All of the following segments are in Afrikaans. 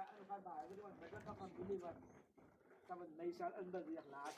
ano ka ba? Hindi naman, nagkakapabiliwan. Saman, may isang andal yung lahat.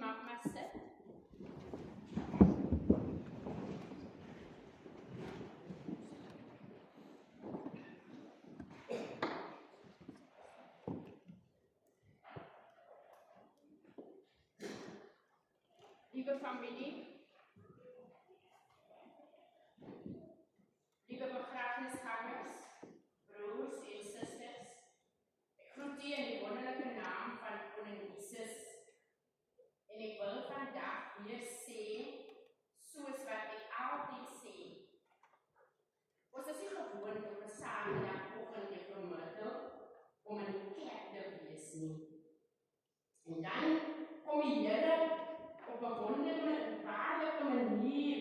mag maar sit. Lieve familie, lieve begrafenisgangers, broers en susters, ek groet u in die wonderlike naam van Koning Jesus en ek wil vandag weer sê, soos wat ek altyd sê, ons is nie gewoond op 'n Saterdagoggend te vermiddel om in die kerk te wees nie. En dan kom die Here op 'n wonderlike manier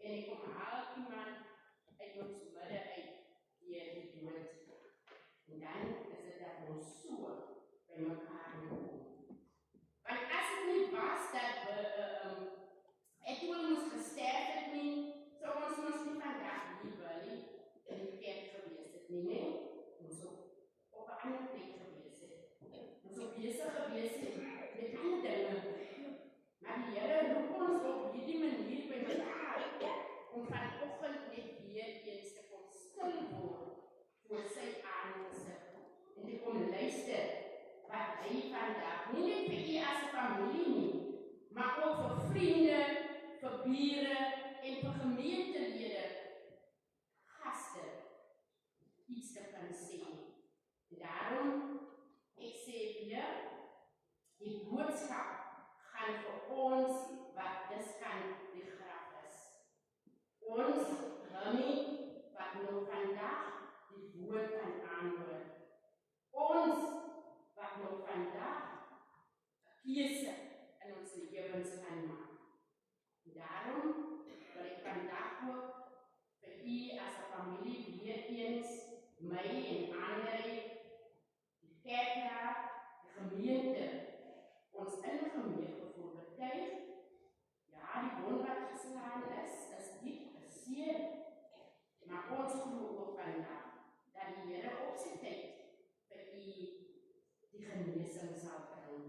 en ek kom haal iemand uit ons midde uit deur die dood. En dan is dit dat ons so by mekaar kom. Want as dit nie was dat ek moes gesterf het nie, sou ons mos nie vandag hier by in die kerk gewees het nie, nee? Ons sou op 'n ander plek gewees het. Ons sou besig gewees het met ander dinge. Maar die Here roep ons op hierdie manier by mekaar om vanoggend net weer eens te kom stil word voor sy aangesig en te kom luister wat hy vandag, nie net vir u as 'n familie nie, maar ook vir vriende, vir bure en vir gemeentelede, gaste, iets te kan sê. En daarom, ek sê weer, die boodskap gaan vir ons wat dis kan die graf is. Ons wat nog vandag die woord kan aanhoor. Ons wat nog vandag 'n keuse in ons lewens kan maak. Daarom wil ek vandag ook vir u as 'n familie weer eens my en Andrei, die kerkraad, die gemeente, ons ingemeente voor betuig. Ja, die wond wat geslaan is diep, is seer. Maar ons glo ook vandag dat die Here op sy tyd vir u die genesing sal bring.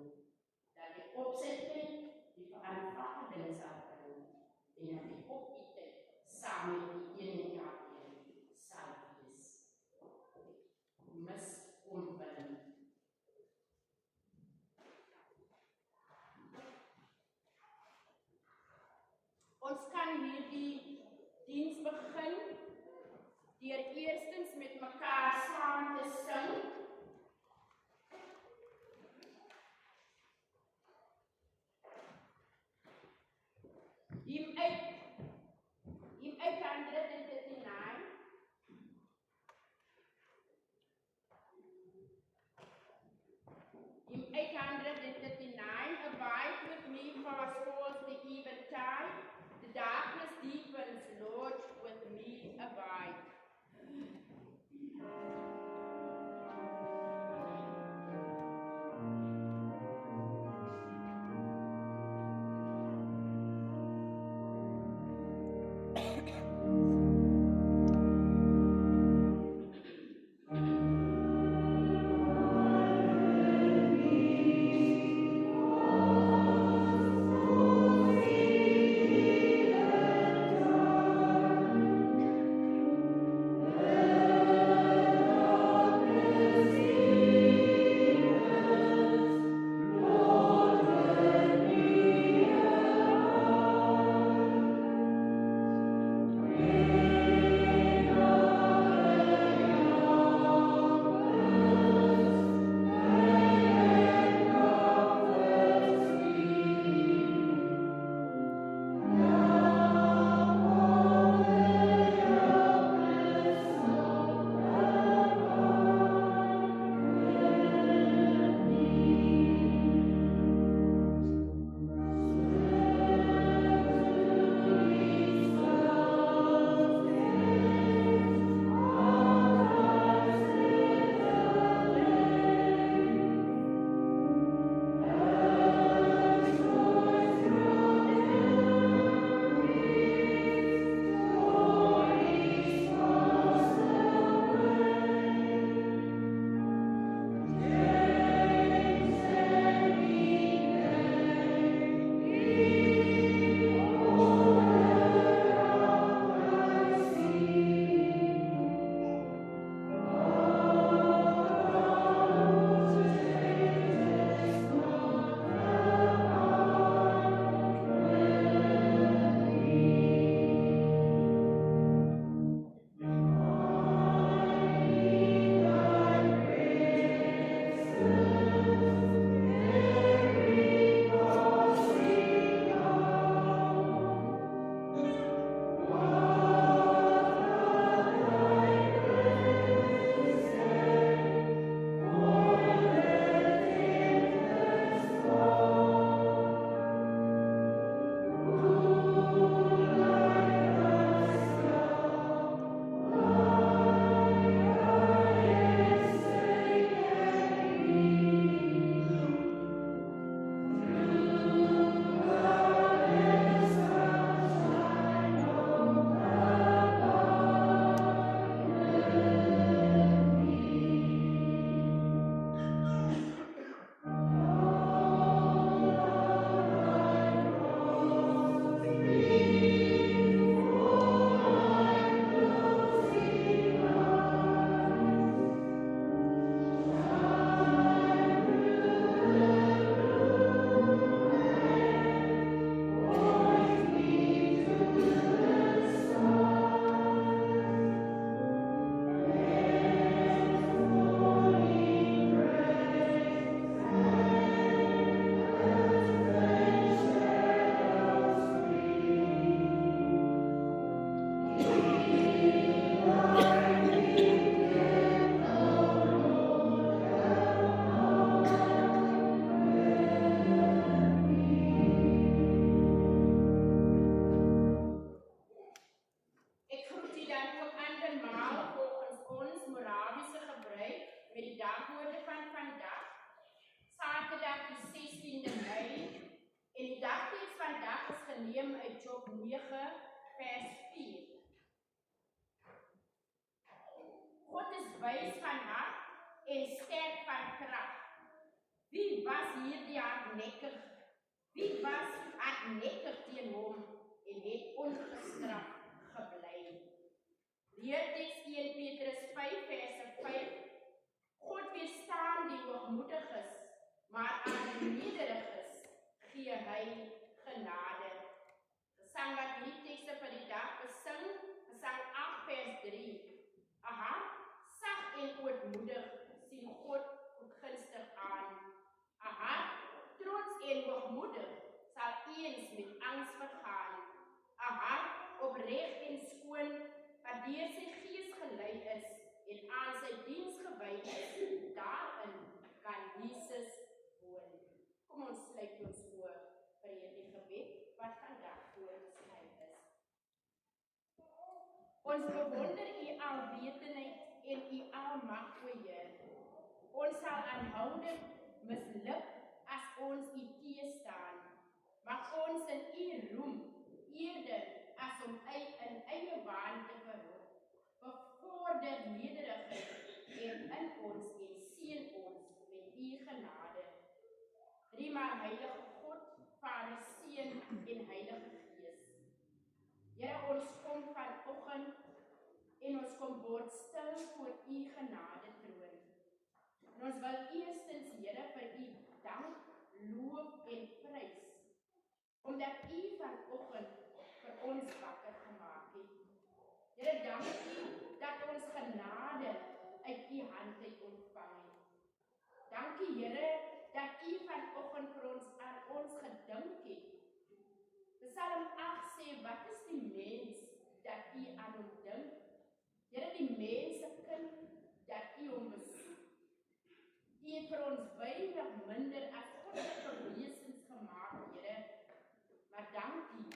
Dat hy op sy tyd die verantwoording sal bring. En dat hy op die tyd saam met die een en elkeen sal wees. Mis onwilling. Ons kan hierdie diens begin deur eerstens met mekaar saam te sing. Hymn 839. Hymn 839, abide with me fast falls the eventide. The darkness deepens, Lord, with me abide. neem uit Job 9 vers 4. God is wys van hart en sterk van krag. Wie was hierdie hardnekkig? Wie was hardnekkig teen hom en het ongestraf gebly? Leerteks 1 Petrus 5 vers 5. God weerstaan die hoogmoediges, maar aan die nederiges gee hy genade. Gesang wat hierdie tekste vir die dag besing, Gesang 8 vers 3. 'n hart sag en ootmoedig sien God goedgunstig aan. 'n hart trots en hoogmoedig sal eens met angs vergaan. 'n hart opreg en skoon wat deur sy gees gelei is en aan sy diens gewy is, daarin kan Jesus woon. Kom ons sluit ons oë vir hierdie gebed wat vandag voorgeskryf is. Ons bewonder u alwetendheid en u almag, o Heer. Ons sal aanhoudend misluk as ons u teestaan. Mag ons in u roem eerder as om in eie waan te verroep. Bevorder nederigheid en in ons en seën ons met u genade. Driemaal heilige God, Vader, Seun en Heilige Gees. Here, ons kom vanoggend en ons kom word stil voor u genade troon. En ons wil eerstens, Here, vir u dank, loof en prys, omdat u vanoggend vir ons wakker gemaak het. Here, dankie dat ons genade uit u hand het ontvang het. Dankie, Here, dat u vanoggend vir ons aan ons gedink het. Psalm 8 sê, wat is die mens dat u aan hom dink? Here, die mense kind dat u hom besoek. U het vir ons weinig minder as goddelike wesens gemaak, Here. Maar dankie,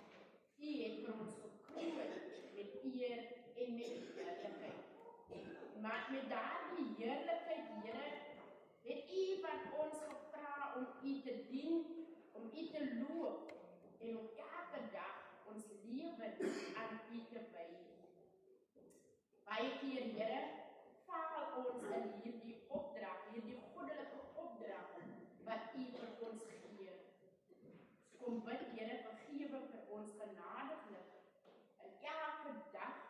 u het vir ons gekroon met eer en met heerlikheid. Maar met daardie heerlikheid, Here, het u van ons gevra om u te dien, om u te loof en om elke dag ons lewe aan u te wy. Baie keer, Here, faal ons in hierdie opdrag, hierdie goddelike opdrag wat u vir ons gee. Kom bid, Here, vergewe vir ons genadiglik in elke dag,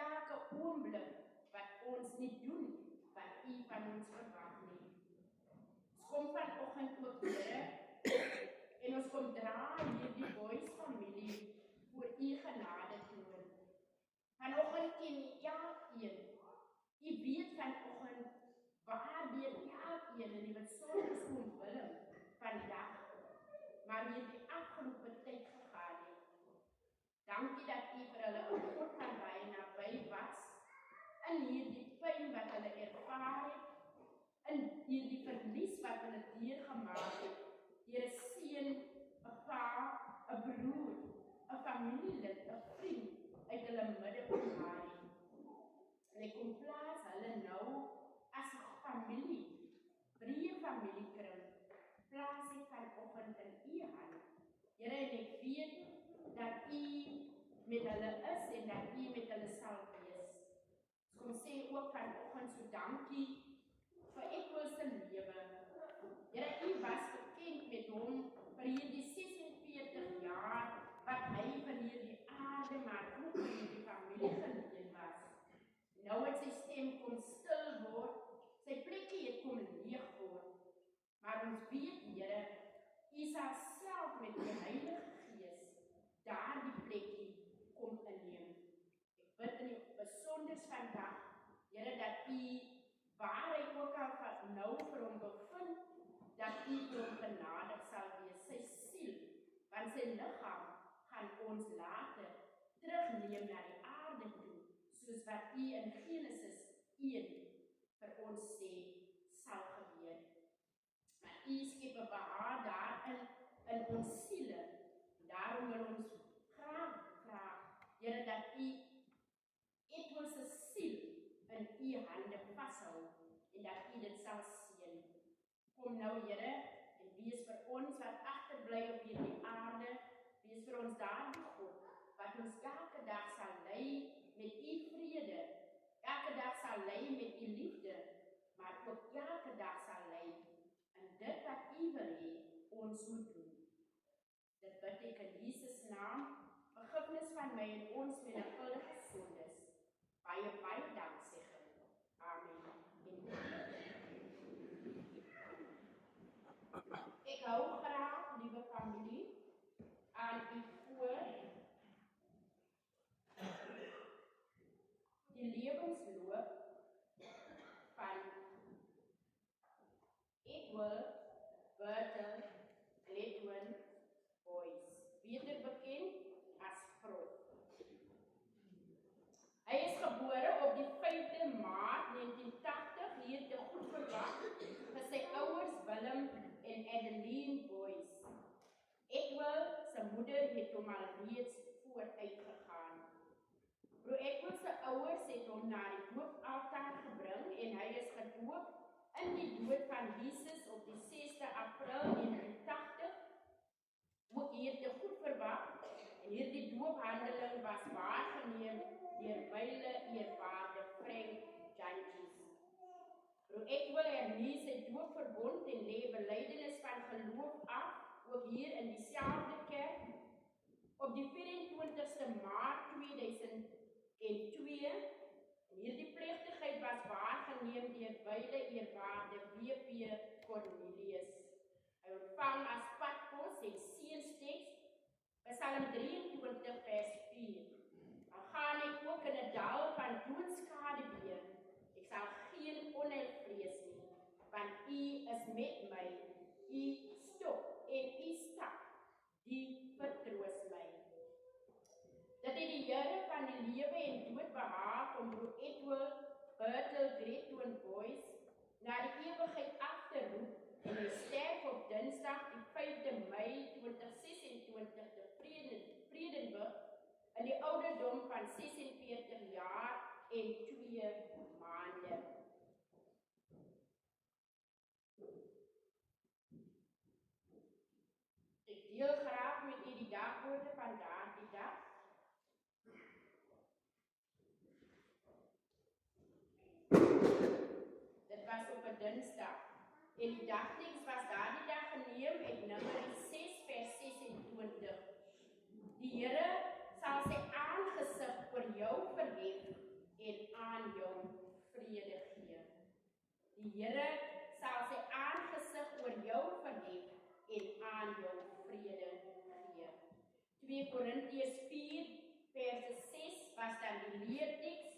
elke oomblik wat ons nie doen wat u van ons verwag nie. Ons kom vanoggend ook, Here, en ons kom dra hierdie boys familie voor u genade troon. Vanoggend ken u elkeen. U weet vanoggend waardeur elkeen in die besonders kom Willem vandag, maar hierdie afgelope tyd gegaan het. Dankie dat u vir hulle 'n God van baie naby was, in hierdie pyn wat hulle ervaar het, in hierdie verlies wat hulle deurgemaak het, deur 'n seun, 'n pa, 'n broer, 'n familielid, 'n vriend uit hulle midde ontstaan het. En ek kom plaas hulle nou as 'n familie, breë familiekring, plaas ek vanoggend in u hand. Here, en ek weet dat u met hulle is en dat u met hulle sal wees. Kom sê ook vanoggend so dankie vir Ekko se lewe. Here, u was bekend met hom vir hierdie 46 jaar wat hy vir hierdie aarde maar ook vir hierdie familie geleen was. Nou het sy stem kom stil word, sy plekkie het kom leeg word. Maar ons weet, Here, u sal self met die Heilige Gees daardie plekkie kom inneem. Ek bid in die besonders vandag, Here, dat u, waar hy ook al van nou vir hom bevind, dat u vir hom genadig sal wees, sy siel, want sy liggaam gaan ons later terugneem na die aarde toe, soos wat u in Genesis 1 vir ons sê, sal gebeur. Maar u skep 'n behaag daarin, in ons siele. Daarom wil ons graag vra, Here, dat u ons siel in u hande vashou, en dat u dit sal seën. Kom nou, Here, en wees vir ons wat agterbly op hierdie aarde, wees vir vir ons daardie God, wat ons elke dag sal lei met u vrede, elke dag sal lei met u liefde, maar ook elke dag sal lei in dit wat u wil hê ons moet doen. Dit bid ek in Jesus naam, vergifnis van my en ons menigvuldige sondes, baie danksegging. Amen. Ek hou graag, liewe familie, aan u voor die lewensloop van Edward Bertel Gladwin Boyce, beter bekend as Grot. Hy is gebore op die 5de Maart 1980 hier te Goedverwag vir sy ouers Willem en Adeline Boyce. Edward se moeder het hom al reeds vooruitgegaan. Broer Edward se ouers het hom na die doopaltaar gebring en hy is gedoop in die dood van Jesus op die 6de April 1980, ook hier te Goedverwag. En hierdie doophandeling was waargeneem deur wyle eerwaarde Frank Jantjies. Broer Edward hernie sy doopverbond en lê belydenis van geloof af, ook hier in dieselfde kerk. Op die 24ste Maart 2002, en hierdie plegtigheid was waargeneem deur wyle eerwaarde W.P. Cornelius. Hy ontvang as padpos en seënsteks Psalm 23 vers 4. Dan gaan ek ook in 'n dal van doodskaduwee. Ek sal geen onheil vrees nie, want u is met my. U stok en u staf, die vertroos my. Dit het die Here van die lewe en dood behaag om broer Edward Bertel Gladwin Boyce na die ewigheid af te roep, en hy sterf op Dinsdag die 5de Mei 2026 te Vredenburg in die ouderdom van 46 jaar en 2 maande. Ek deel graag met u die dagwoorde van daardie dag. Dit was op 'n Dinsdag. En die dagteks was daardie dag geneem uit Numeri 6 vers 26. Die Here sal sy aangesig oor jou verhef en aan jou vrede gee. Die Here sal sy aangesig oor jou verhef en aan jou vrede gee. 2 Korintiërs 4 vers 6 was dan die leerteks.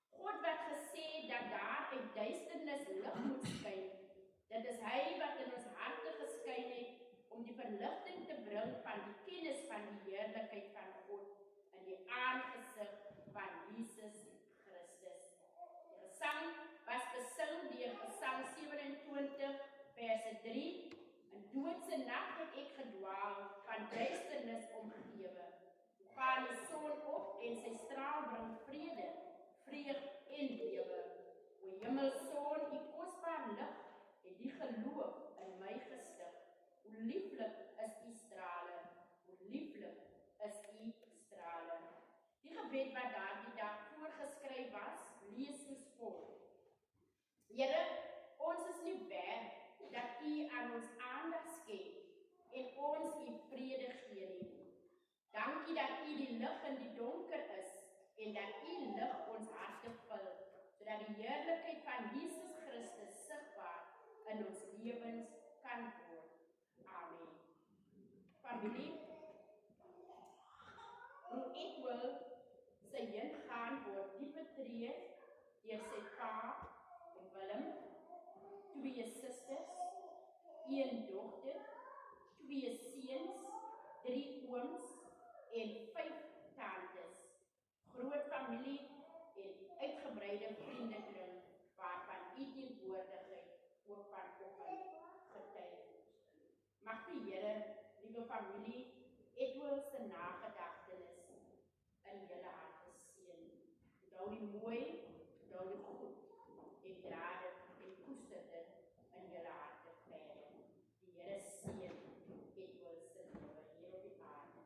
God wat gesê dat daar uit duisternis lig moet skyn. Dit is hy wat in ons harte geskyn het om die verligting te bring van die kennis van die heerlikheid van God in die aangesig van Jesus Christus. Die gesang was besing deur Gesang 27 vers 3. In doodse nag het ek gedwaal, van duisternis omgegewe. Toe gaan die son op en sy straal bring vrede, vreug en lewe. O hemelson, u kosbaar lig, het die geloof in my gestig. Hoe lieflik is u strale, hoe lieflik is u strale. Die gebed wat daardie dag voorgeskryf was, lees soos volg. Here, ons is nie werd dat u aan ons aandag skenk en ons u vrede gee nie. Dankie dat u die lig in die donker is en dat u lig ons harte vul, sodat die heerlikheid van Jesus Christus sigbaar in ons lewens kan word. Amen. Familie, broer Edward sy heengaan word diep betree deur sy pa en Willem, 2 susters, 1 dogter, 2 seuns, 3 ooms en 5 tantes. Groot familie en uitgebreide vriendekring waarvan u teenwoordigheid ook vanoggend getuig. Mag die Here, liewe familie, Edward se nagedagtenis in julle harte seën. Onthou die mooi, onthou die goed en dra dit en koester dit in julle harte verder. Die Here seën Edward se lewe hier op die aarde.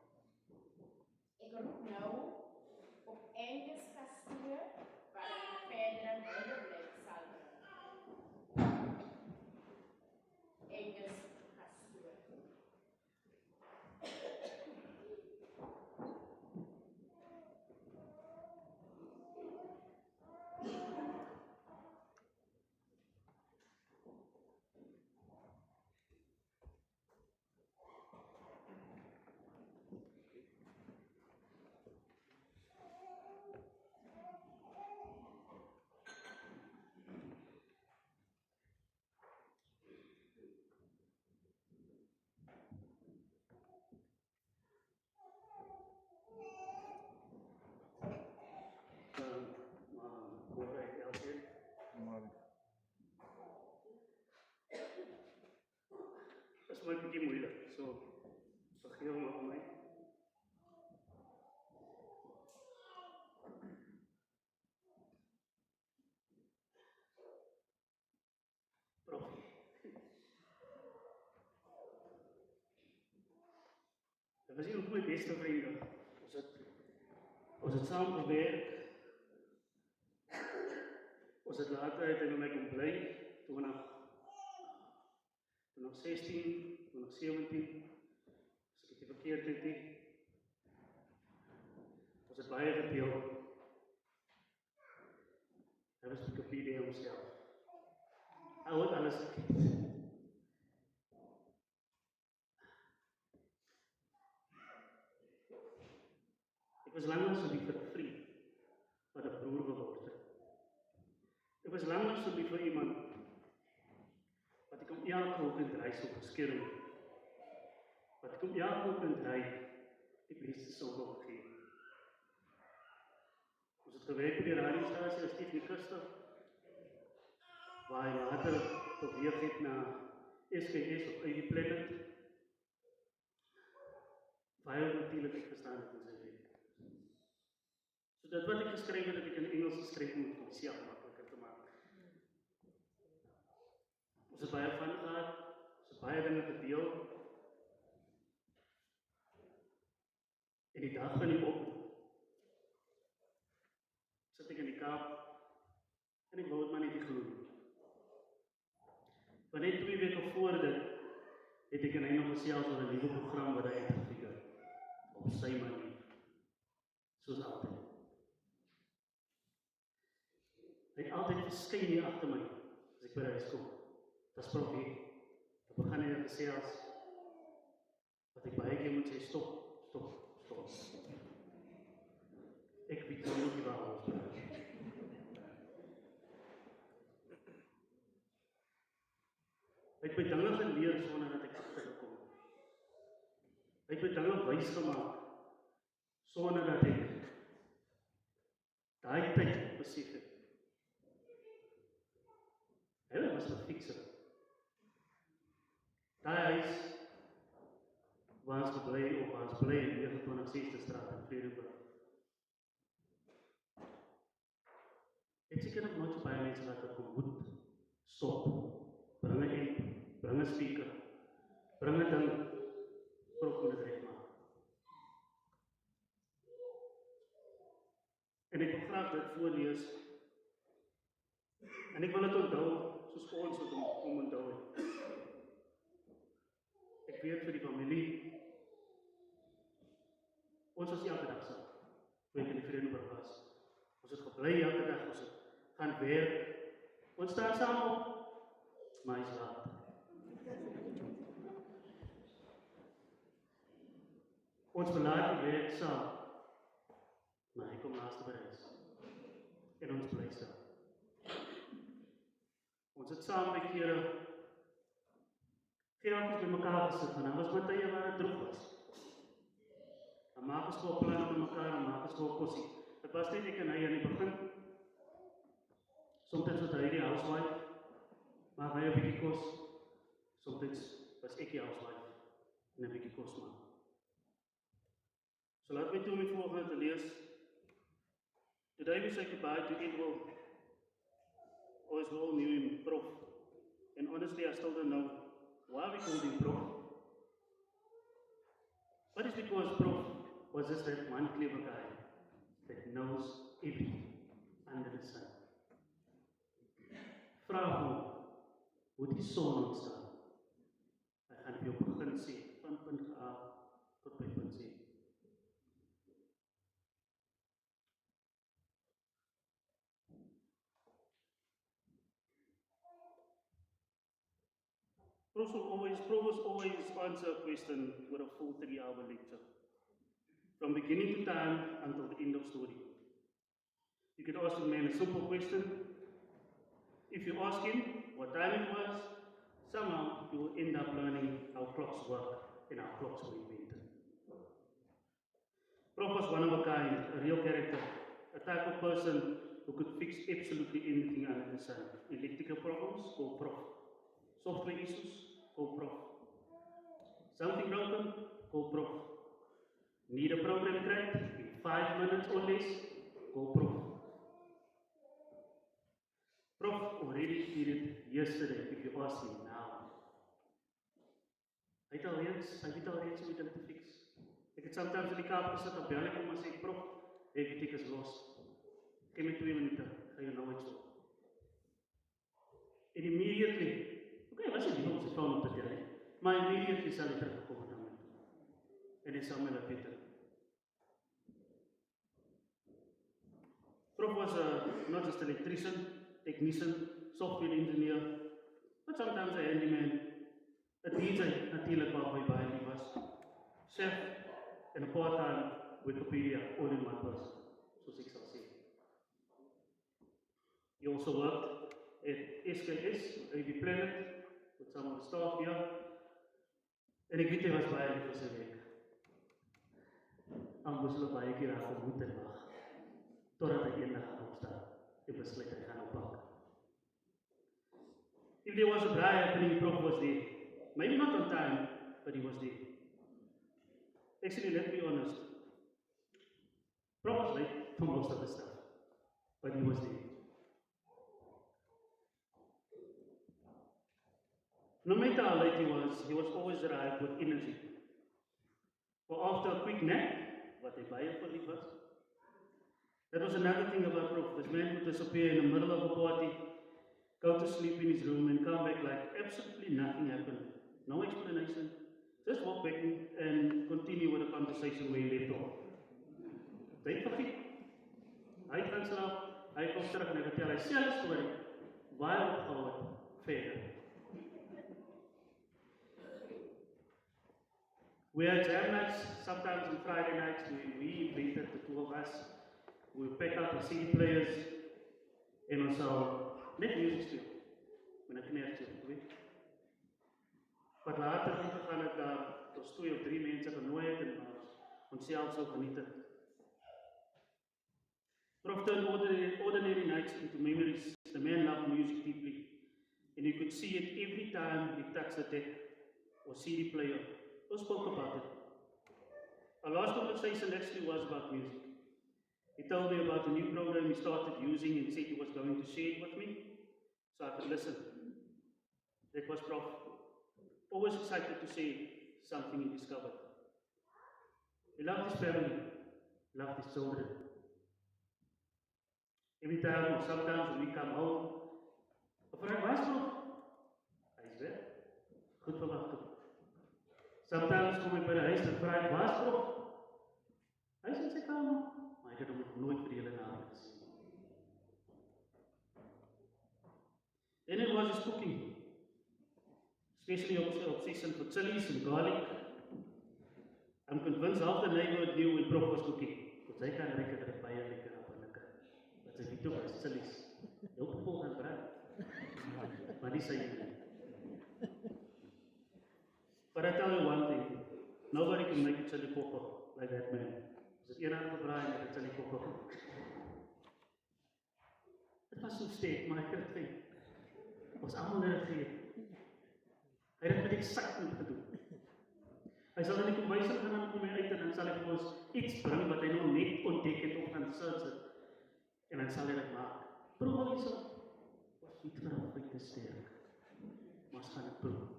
was een van my beste vriende. Ons het saam gewerk. Ons het later uit en met my kom bly, toen nog 16, toen nog 17, as ek het die verkeerd het nie. Ons het baie gedeel. Hy was Wikipedia homself. Hy het alles gekiet. Ek was langer so lief vir 'n vriend, wat 'n broer geword het. Ek was langer so lief vir iemand, wat ek om elke oggend ry so geskerm. Wat ek om elke oggend ry, die beste sou wil gee. Ons het gewerk by die radiostasie as Steve Christof, waar hy later beweeg het na SKS op eie planet, waar hy natuurlijk uitgestaan het in sy werk. So dat wat ek geskryf het, dat ek in Engels geskryf om het myself makkelijker te maak. Ons het baie van gehad, ons het baie dinge gedeel, en die dag van die op, sit ek in die Kaap, en ek wou het maar net nie glo. Maar net 2 weke voor dit, het ek en hy nog gesels oor 'n nuwe program wat hy uitgefigure, op sy manier, soos altyd. Hy het altyd verskyn hier agter my, as ek by die huis kom. Dat is prof hier. Dan begin hy gesels, wat ek baie keer moet sê, stop. Ek weet nog nie waar ons praat. Hy het my dinge geleer sonder dat ek agtergekom het. Hy het my dinge wys gemaak sonder dat ek daai tyd besef het. Hy was 'n fikser. Daai huis waar ons gebly in 29 straat in Vredenburg. Het seker nog nooit so baie mense laat ek kom moet stop. Bring 'n app, bring 'n speaker, bring 'n ding, prof moet dit reg maak. En ek wil graag dit voorlees. En ek wil dit onthou, soos ons het om onthou het. Ek weet vir die familie, ons was elke dag saam, toe ek in die Vredenburg was. Ons het gebly elke dag, ons het gaan werk. Ons staan saam op, maar hy is laat. Ons verlaat die werk saam, maar hy kom laaste by huis. En ons bly saam. Ons het saam by kere geeltjies by mekaar gesit, en dan was wat tye waar het droog was. Dan maak ons wel planne met mekaar, en maak ons wel kossie. Het was net ek en hy aan die begin. Soms was hy die housewife, maak hy 'n bietjie kos. Soms was ek die housewife, en 'n bietjie kos maak. So laat my toe om die volgende te lees. Today we say goodbye to Edward. Always all knew him, Prof. And honestly, I still don't know why we called him Prof. But it's because Prof was just that one clever guy that knows everything under the sun. Vraag hom, hoe die son ontstaan? Hy gaan vir jou begin sê, van punt A tot by punt C. Prof will always answer a question with a full 3-hour lecture, from beginning to time until the end of story. You can ask a man a simple question. If you ask him what time it was, somehow you will end up learning how clocks work and how clocks were invented. Prof was one of a kind, a real character, a type of person who could fix absolutely anything under the sun. Electrical problems, go Prof. Software issues, go Prof. Something broken, go Prof. Need a program cracked in 5 minutes or less, go Prof. Prof already did it yesterday if you ask him now. Hy het alreeds hoe dit te fix. het sometimes in die Kaap gesit op bel ek hom en sê, prof, ek is los. Geef my 2 minute, ga jy nou iets op. And immediately, okay, was dit nie op sy phone op te doen, maar immediately sal hy teruggekom na my toe. En hy sal my laat weet. Prof was not just an electrician, technician, software engineer, but sometimes a handyman, a DJ natuurlijk waarby baie lief was, chef en 'n part-time Wikipedia all in one person, soos ek sal sê. He also worked at SKS, AB Planet, with some of the staff here, en ek weet hy was baie lief vir sy werk. Aan moes hulle baie keer daar gemoed en wag, totdat hy eendag gaan opstaan en besluit hy gaan oppak. If there was a braai happening, Prof was there. Maybe not on time, but he was there. Actually, let's be honest. Prof was late for most of the stuff, but he was there. No matter how late he was always arrived with energy. For after a quick nap, what he baie verlief was. That was another thing about Prof. This man would disappear in the middle of a party, go to sleep in his room and come back like absolutely nothing happened. No explanation. Just walk back and continue with the conversation where he left off. Hy vergiet. Hy gaan slaap, hy kom terug en hy vertel hy selfe storie. Baie opgehou het verder. We had jam nights, sometimes on Friday nights, we invited the 2 of us. We would pick up the CD players en ons sal net music speel. Met 'n kneertjie, weet. Wat later gegaan het daar, ons 2 of 3 mense genooi het en ons self so geniet het. Prof turned ordinary nights into memories. The man loved music deeply, and you could see it every time he touched the deck or CD player or spoke about it. Our last conversation actually was about music. He told me about the new program he started using and said he was going to share it with me, so I could listen. That was Prof. Always excited to share something he discovered. He loved his family, loved his children. Every time or sometimes when we come home, "Vra, waar is Prof?" Hy's weg. Goed verwag. Sometimes kom ek by die huis en vra ek, "Waar is Prof?" Hy's in sy kamer. Maar ek het hom nog nooit vir die hele naweek gesien. Then it was his cooking, especially also obsession for chilies and garlic. I'm convinced half the neighborhood knew when Prof was cooking, because hy kan reik dat hy baie lekker op en lekker. Wat sy die toe was, chilies. Heel vol gaan brand. Maar die sy nie. But I tell you one thing, nobody can make a chili pepper like that man. As het een hand gebraai en het chili pepper. Het was so sterk, maar ek het het geen. Ons allemaal net het geen. Hy het met excitement gedoen. Hy sal in die kombuis gaan en kom hy uit en dan sal hy vir ons iets bring wat hy nog net ontdek het of gaan search het. En dan sal hy dit maak. Proef al iets op. Was niet vanaf te sterk. Maar ons gaan het proef.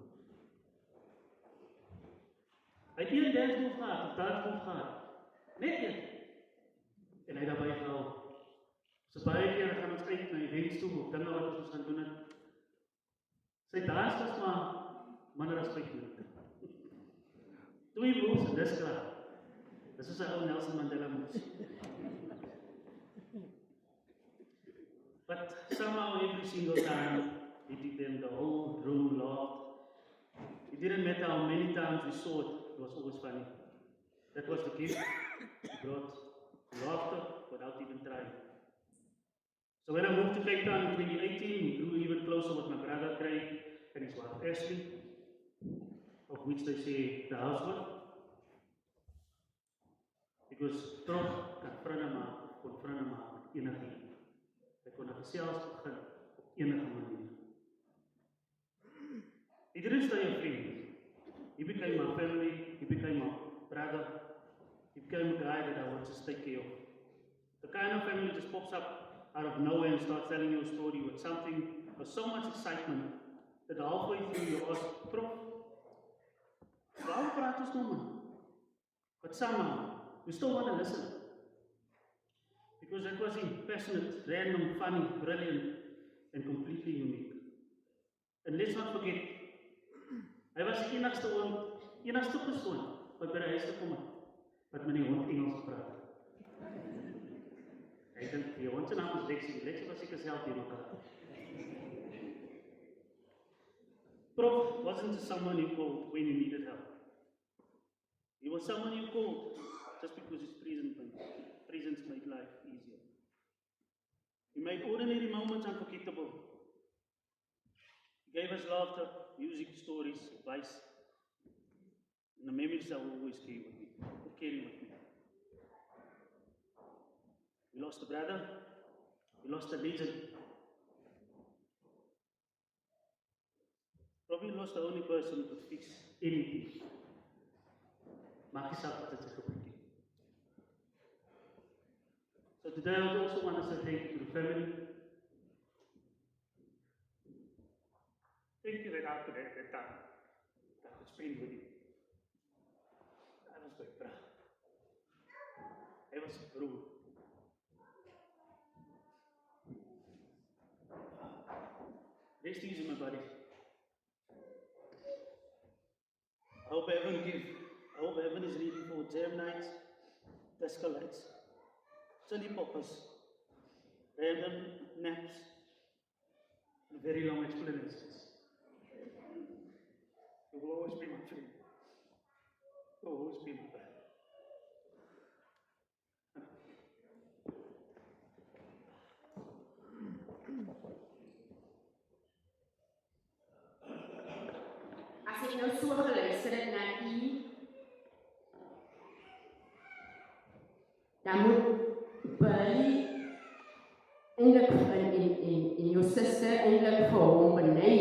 Hy het een dansmove gehad, of dansmove gehad. Net een. En hy daarbij gehou. So baie keer gaan ons uit na events toe, of dinge wat ons gaan doen het. Sy dans was maar minder as 5 minute. 2 moves en dis klaar. Dis is sy ou Nelson Mandela moves. But somehow every single time he did them, the whole room laughed. It didn't matter how many times we saw it was always funny. That was the gift. He brought laughter without even trying. So when I moved to Cape Town in 2018, we grew even closer with my brother Craig and his wife Ashley, of which they say the housewife. Because Prof kan vriende maak, kon vriende maak met enige een. Hy kon 'n gesels begin op enige manier. He didn't stay a friend. He became my family, he became my brother, he became a guy that I want to take care of. The kind of family just pops up out of nowhere and starts telling you a story with something, with so much excitement, that halfway through you ask, Prof, waarom praat ons nou man? But somehow, we still want to listen. Because it was passionate, random, funny, brilliant, and completely unique. And let's not forget, hy was die enigste persoon wat by die huis gekom het, wat met die hond Engels gepraat het. Hy dink, die hond se naam is Lexie, Lexie was seker self hier mekaar. Prof wasn't just someone you called when you needed help. He was someone you called just because his presence made life easier. He made ordinary moments unforgettable. He gave us laughter, music, stories, advice, and the memories that will always carry with me. We lost a brother, we lost a legend. Probably lost the only person who could fix anything. Maak nie saak wat dit sy gebruik het. So today I would also want to say thank you to the family. Thank you that I could have that time that I could spend with you. I was my brother. I was a broer. Rest easy, my buddy. I hope heaven is ready for jam nights, disco lights, chili poppers, random naps, and very long explanations. You will always be my friend. You will always be my brother. As ek nou so geluister het na u, dan moet Billy eintlik en jou suster eintlik vir hom beny,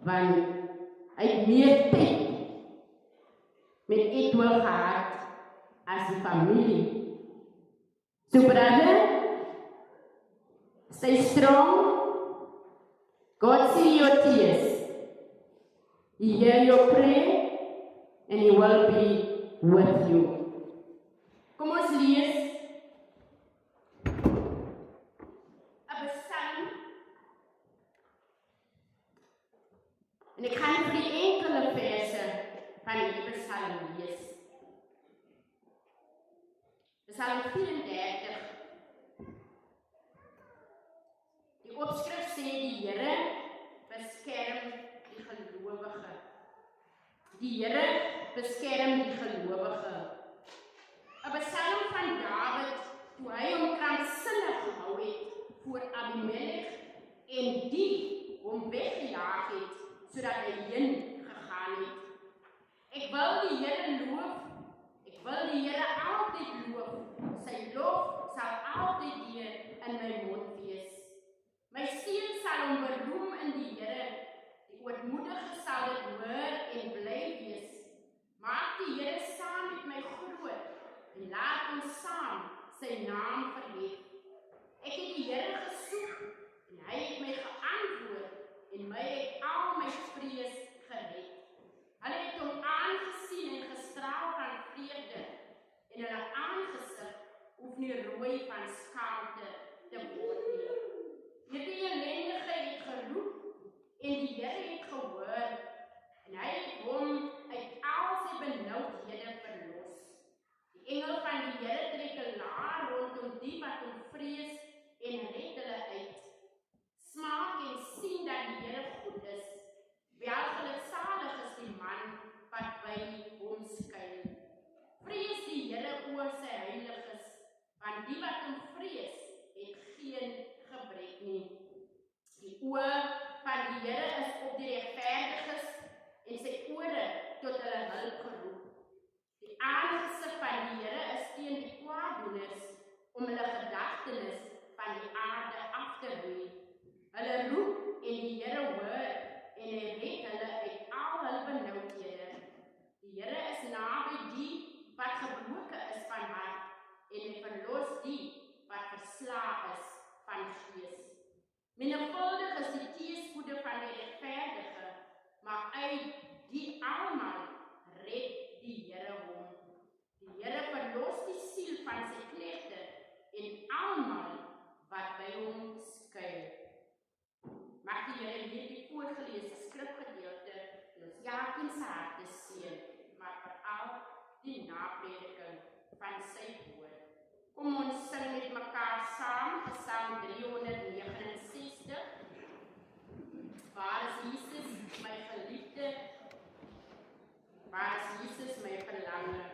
want hy het meer tyd met Edwin gehad as die familie. So brother, stay strong. God see your tears. He hear your prayer and He will be with you. Kom ons lees 'n psalm. En ek gaan vir die enkele verse van die psalm lees. Psalm 34. Die opskrif sê die Here beskerm die gelowige. Die Here beskerm die gelowige. 'n Psalm van Dawid toe hy hom kranksinnig gehou het voor Abimelech en die hom weggejaag het sodat hy heen gegaan het. Ek wil die Here loof. Ek wil die Here altyd loof. Sy lof sal altyd hier in my mond wees. My siel sal hom beroem in die Here. Die ootmoedige sal dit hoor en bly wees. Maak die Here saam met my groot en laat ons saam sy naam verhef. Ek het die Here gesoek en hy het my geantwoord en my uit al my vrees gered. Hulle het hom aangesien en gestraal van vreugde en hulle aangesig hoef nie rooi van skaamte te word nie. Hierdie ellendige het geroep en die Here het gehoor en hy het hom uit al sy benoudhede verlos. Die engel van die Here trek 'n laar rondom die wat hom vrees en red hulle uit. Smaak en sien dat die Here goed is. Welgeluksalig is die man wat by hom skuil. Vrees die Here oor sy heiliges, want die wat hom vrees het geen gebrek nie. Die oë van die Here is op die regverdiges en sy ore tot hulle hulp geroep. Die aangesig van die Here is teen die kwaaddoeners om hulle gedagtenis van die aarde af te roei. Hulle roep en die Here hoor en hy red hulle uit al hulle benoudhede. Die Here is naby die wat gebroken is van hart en hy verlos die wat verslae is van gees. Menigvuldig is die teëspoede van die regverdige, maar uit die almal red die Here hom. van sy knegte en almal wat by hom skuil. Mag die Here hierdie voorgelese skrifgedeelte in ons elkeen se harte seën, maar veral die naprediking van sy woord. Kom ons sing met mekaar saam Psalm 369. Waar is Jesus my geliefde? Waar is Jesus my verlange?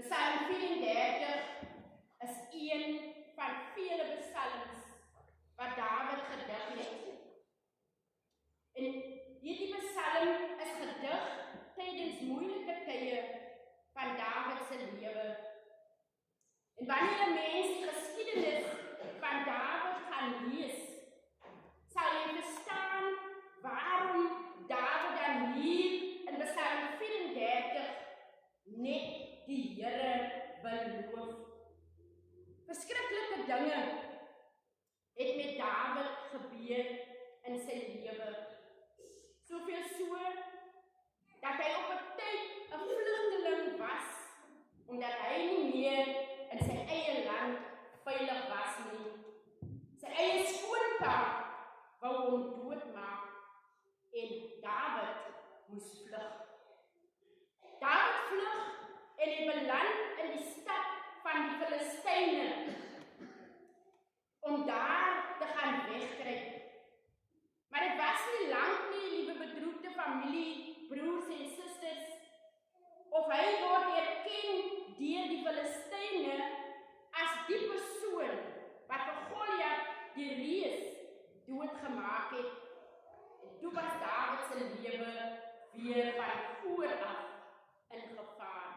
Psalm 34 is een van vele psalms wat Dawid gedig het. En hierdie psalm is gedig tydens moeilike tye van Dawid se lewe. En wanneer 'n mens die geskiedenis van Dawid gaan gaan lees, sal jy verstaan waarom Dawid dan hier in Psalm 34 net die Here beloof. Verskriklike dinge het met Dawid gebeur in sy lewe. Soveel so, dat hy op 'n tyd 'n vlugteling was, omdat hy nie meer in sy eie land veilig was nie. Sy eie skoonpa wou hom doodmaak, en Dawid moes vlug. Dawid vlug en hy beland in die stad van die Filistyne, om daar te gaan wegkry. Maar dit was nie lank nie, liewe bedroefde familie, broers en susters, of hy word erken deur die Filistyne as die persoon wat vir Goliat die reus doodgemaak het. En toe was Dawid se lewe weer van voor af in gevaar.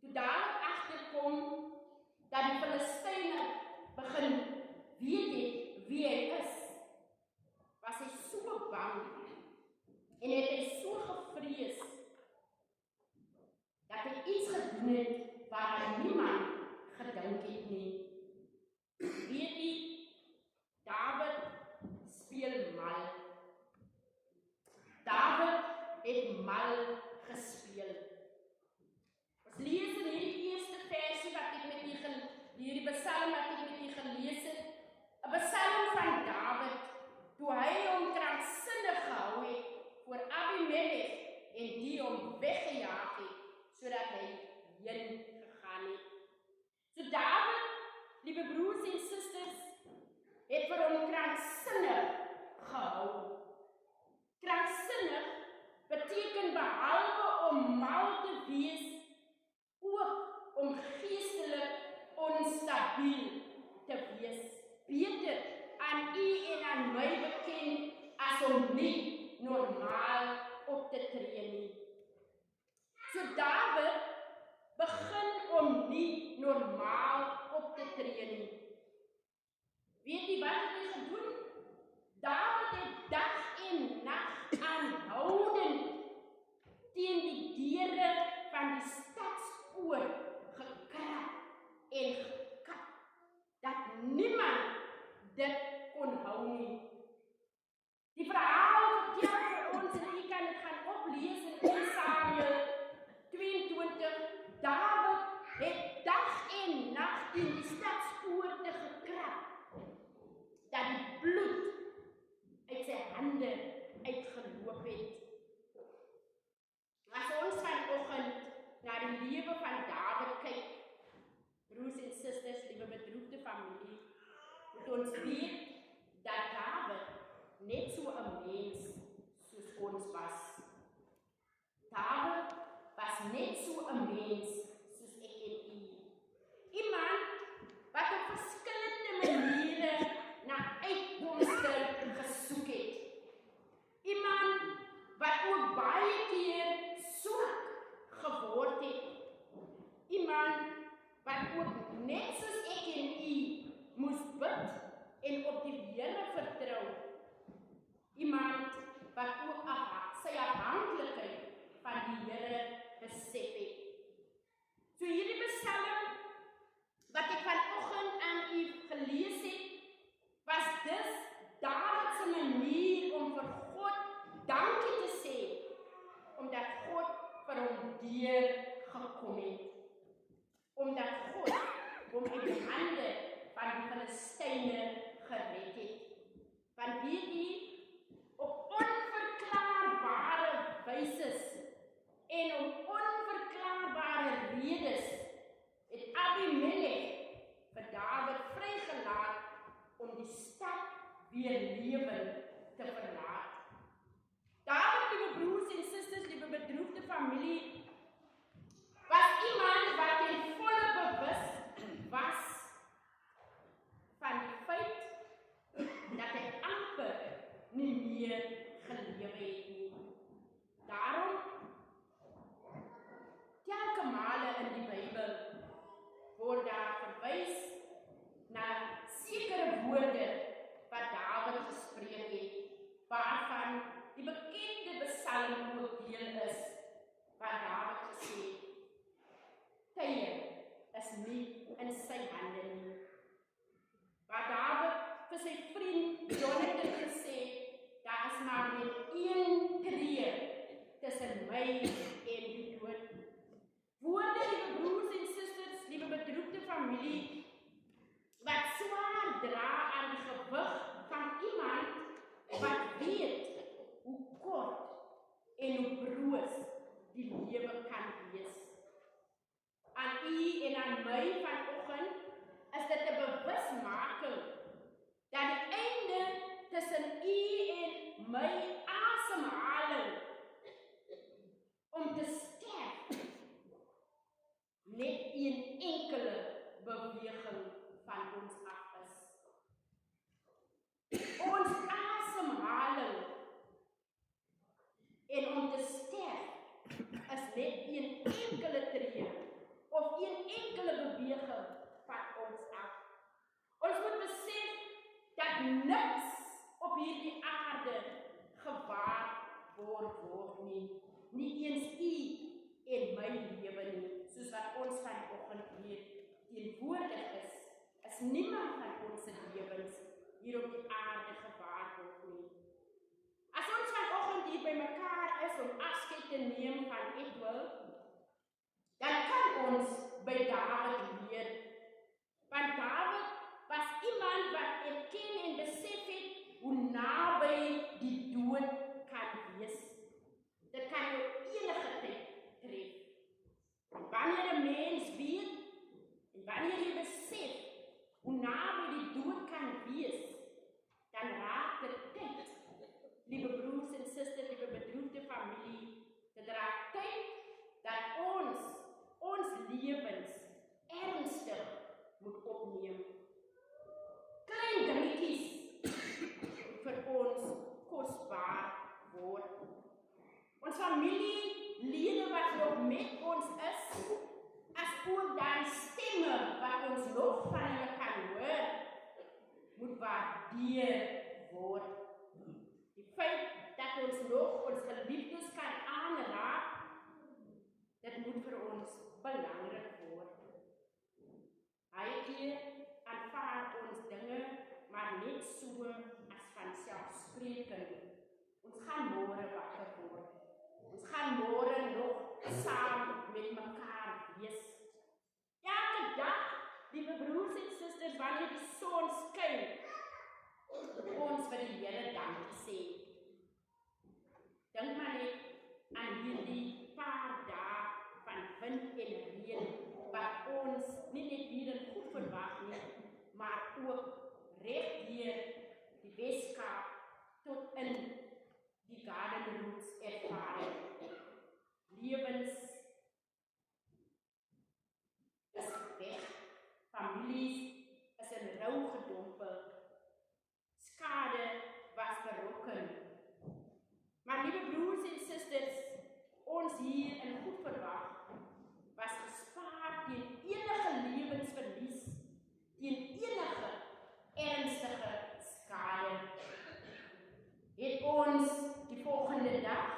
Toe Dawid agterkom dat die Filistyne begin weet het wie hy is, was hy so bang en het hy so gevrees dat hy iets gedoen het waar niemand gedink het nie. Weet jy, Dawid speel mal. Dawid het mal gespeel. Ons lees in hierdie eerste versie wat ek met julle hierdie Psalm wat ek met julle gelees het, 'n Psalm van Dawid, toe hy hom kranksinnig gehou het voor Abimelech en die hom weggejaag het, sodat hy heen gegaan het. So Dawid, liewe broers en susters, het vir hom kranksinnig gehou. Kranksinnig beteken behalwe om mal te wees, ook om geestelik onstabiel te wees. Beter aan u en aan my bekend as om nie normaal op te tree nie. So Dawid begin om nie normaal op te tree nie. Weet jy wat het hy gedoen? Dawid het dag en nag aanhoudend teen die deure van die stadspoort gekrap en gekat, dat niemand dit kon hou nie. Die verhaal vertel vir ons, en u kan dit gaan oplees in 1 Samuel 22, Dawid het dag en nag teen die stadspoorte gekrap, dat die bloed uit sy hande uitgeloop het. As ons vanoggend na die lewe van Dawid kyk, broers en susters, liewe bedroefde familie, moet ons weet dat Dawid net so 'n mens soos ons was. Dawid was net so 'n mens soos ek en u. Iemand wat op verskillende maniere na uitkomste gesoek het. Iemand wat ook baie keer soek geword het. Iemand wat ook net soos ek en u moes bid en op die Here vertrou. Iemand wat ook sy afhanklikheid van die Here besef het. So hierdie Psalm wat ek vanoggend aan u gelees het, was dus Dawid se manier om vir God dankie te sê, omdat God vir hom deurgekom het. Omdat God hom uit die hande van die Filistyne gered het. Want weet jy, op onverklaarbare wyse en om onverklaarbare redes het Abimelech vir Dawid vrygelaat om die stad weer lewend te verlaat. Dawid, liewe broers en susters, liewe bedroefde familie, was iemand wat ten volle bewus was van die feit dat hy amper nie meer gelewe het nie. Daarom, telke male in die Bybel word daar verwys na die lewe kan wees. Aan u en aan my vanoggend is dit 'n bewusmaking dat die einde tussen u en my asemhaling om te sterf net een enkele beweging van ons af is. Ons asemhaling en om te sterf is net een enkele tree of een enkele beweging van ons af. Ons moet besef dat niks op hierdie aarde gewaarborg word nie. Nie eens u en my lewe nie, soos wat ons vanoggend hier teenwoordig is niemand van ons se lewens hier op die aarde gewaarborg nie. As ons vanoggend hier by mekaar is om afskeid te neem van Edwil, dan kan ons by Dawid leer. Want Dawid was iemand wat erken en besef het hoe naby die dood kan wees. Dit kan jou enige tyd tref. Wanneer 'n mens weet en wanneer jy besef hoe naby die dood kan wees, dan raak dit tyd. Liewe broers en susters, liewe bedroefde familie, dit raak tyd dat ons lewens ernstig moet opneem. Klein dingetjies vir ons kosbaar word. Ons familielede wat nog met ons is, as ook dan stemme wat ons nog van hulle kan hoor, moet waardeer word. Die feit dat ons nog ons geliefdes kan aanraak, dit moet vir ons belangrik word. Baie keer aanvaar ons dinge maar net so as vanselfsprekend. Ons gaan môre wakker word. Ons gaan môre nog saam met mekaar wees. Elke dag, liewe broers en susters, wanneer die son skyn, ons vir die Here dankie sê. Dink maar net aan hierdie paar dae van wind en reën wat ons nie net hier in goed verwag nie, maar ook reg deur die Weskaap tot in die Garden Roots ervaring. Lewens is weg, families is in rou gedompel, skade was berokken. Maar liewe broers en susters, ons hier in goed verwag was gespaar teen enige lewensverlies, teen enige ernstige skade. Het ons die volgende dag,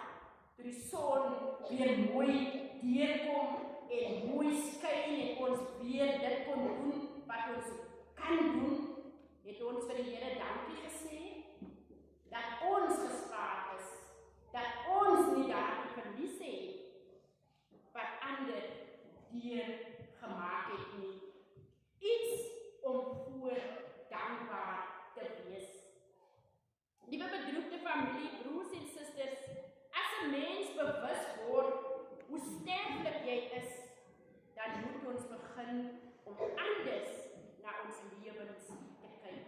toe die son weer mooi deurkom en mooi skyn en ons weer dit kon doen wat ons kan doen, het ons vir die Here dankie gesê, dat ons gespaar is, dat ons nie daardie verlies het, wat ander deur gemaak het nie. Iets om voor dankbaar te wees. Liewe bedroefde familie, broers en susters, as 'n mens bewus word hoe sterflik jy is, dan moet ons begin om anders na ons lewens te kyk.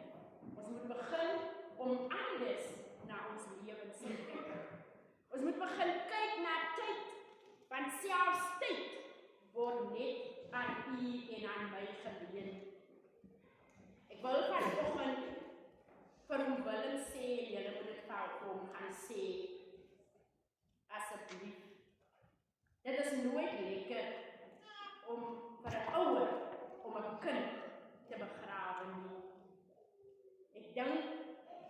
Ons moet begin om anders na ons lewens te kyk. Ons moet begin kyk na tyd, want selfs tyd word net aan u en aan my geleen. Ek wil vanoggend vir hom wil sê, en julle moet dit vir hom gaan sê, asseblief. Dit is nooit lekker om vir 'n ouer, om 'n kind te begrawe nie. Ek dink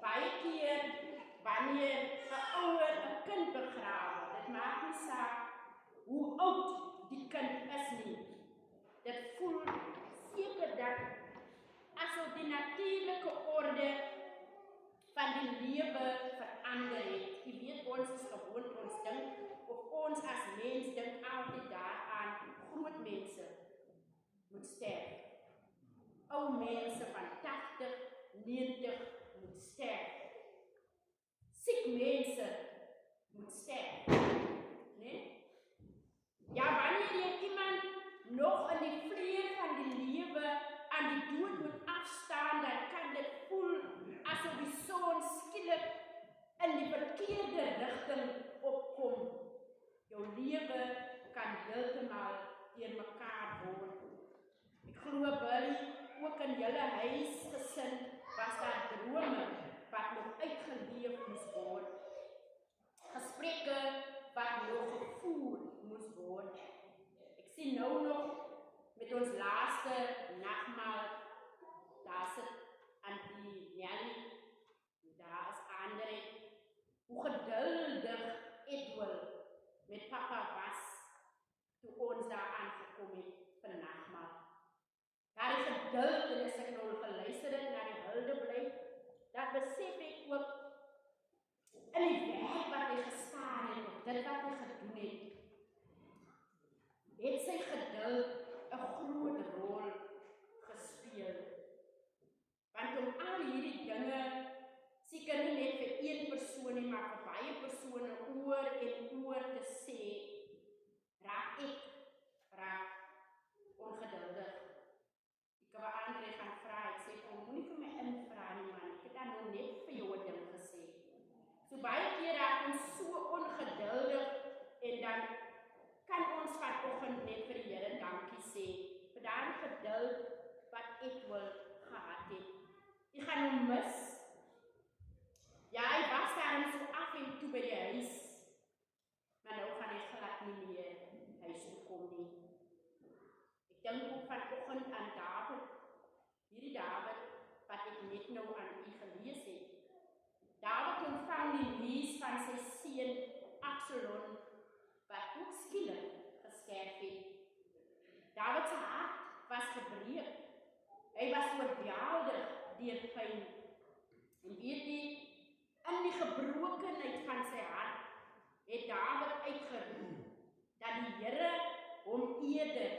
baie keer wanneer 'n ouer 'n kind begrawe, dit maak nie saak hoe oud die kind is nie. Dit voel seker dat asof die natuurlike orde van die lewe verander het. Jy weet, ons is gewoond, ons dink, of ons as mens dink altyd daaraan, groot mense moet sterf. Ou mense van 80, 90 moet sterf. Siek mense moet sterf. Nee? verkeerde rigting opkom, jou lewe kan heeltemal deurmekaar word. Ek glo Billy, ook in julle huisgesin was daar drome wat nog uitgeleef moes word. Gesprekke wat nog gevoer moes word. Ek sien nou nog met ons laaste nagmaal, daar sit Auntie Nelly, daar is Andre, hoe geduldig Edwin met papa was, toe ons daar aangekom het vir nagmaal. Daar is geduld en as ek nou geluister het na die huldeblyk, dat besef ek ook in die werk wat hy gestaan het, of dit wat hy gedoen het sy geduld 'n groot rol gespeel. Want om al hierdie dinge, seker nie net vir een persoon nie, maar vir baie persone oor en oor te sê, raak ongeduldig. Ek wou Andre gaan vra, ek sê, moenie vir my invra nie man, ek het dan nou net vir jou 'n ding gesê. So baie keer raak ons so ongeduldig en dan kan ons vanoggend net vir die Here dankie sê vir daardie geduld wat ek wil gehad het. Ek gaan hom mis. Ja, hy was daar so af en toe by die huis, maar nou gaan hy glad nie meer huis toe kom nie. Ek dink ook vanoggend aan David, hierdie David wat ek net nou aan u gelees het. David ontvang die nuus van sy seun Absalom, wat ook skielik gesterf het. David se hart was gebreek. Hy was oorweldig deur pyn. En weet jy, in die gebrokenheid van sy hart, het David uitgeroep, dat die Here hom eerder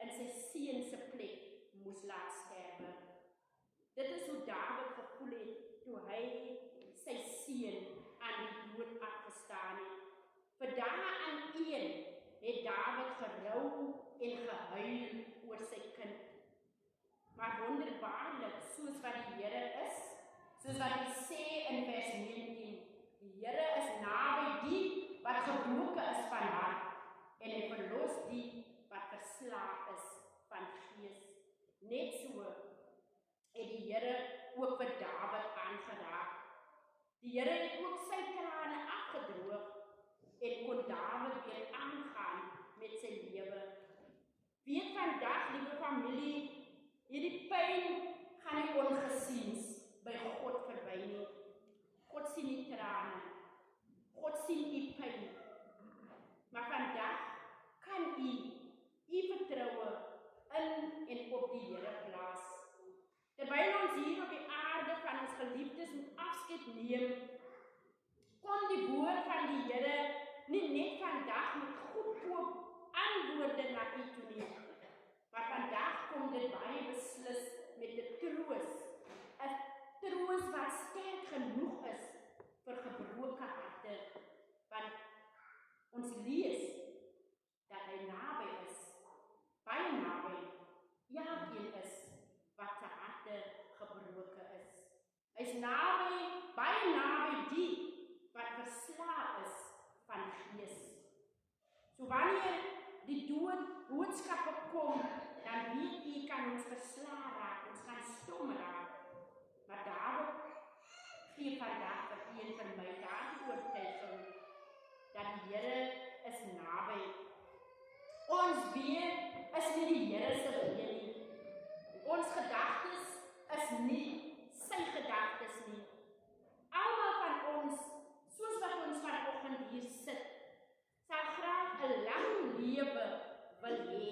in sy seun se plek moes laat sterwe. Dit is hoe David gevoel het, toe hy sy seun aan die dood afgestaan het. Vir daaraan het David gerou en gehuil oor sy kind. Maar wonderbaarlik, soos wat die Here is, soos wat hy sê in vers 19, die Here is naby die wat gebroken is van hart, en hy verlos die wat verslae is van gees. Net so het die Here ook vir David aangeraak. Die Here het ook sy trane afgedroog en kon David weer aangaan met sy lewe. Weet vandag, liewe familie, hierdie pyn gaan nie ongesiens by God verby nie. God sien die trane. God sien die pyn. Maar vandag kan u vertroue in en op die Here plaas. Terwyl ons hier op die aarde van ons geliefdes moet afskeid neem, kon die woord van die Here nie net vandag met goedkoop antwoorde na u toe neem, maar vandag kom dit baie beslis met 'n troos wat sterk genoeg is vir gebroke harte, want ons lees dat hy naby is, baie naby, elkeen is wat se harte gebroke is. Hy's naby, baie naby die wat verslae is van gees. So wanneer die boodskappe kom, dan weet jy, kan ons verslae raak, ons gaan stom raak. Maar David gee vandag vir een van my daardie oortuiging, dat die Here is naby. Ons weet, is nie die Here se weë nie. Ons gedagtes is nie sy gedagtes nie. Almal van ons, soos wat ons vanoggend hier sit, sal graag 'n lang lewe wil hê.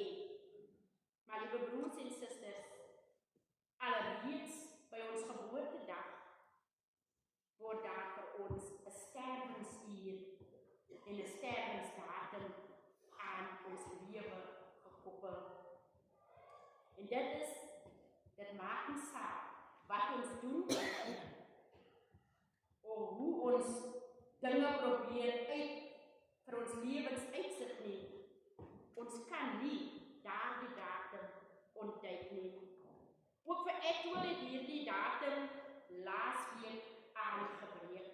Maar liewe broers en susters, alreeds by ons geboortedag word daar vir ons 'n sterwensuur en 'n sterwensdatum aan ons lewe gekoppel. En dit maak nie saak wat ons doen of hoe ons dinge probeer vir ons lewens uitsit nie. Ons kan nie daardie datum ontduik nie. Ook vir Edwin het hierdie datum laasweek aangebreek.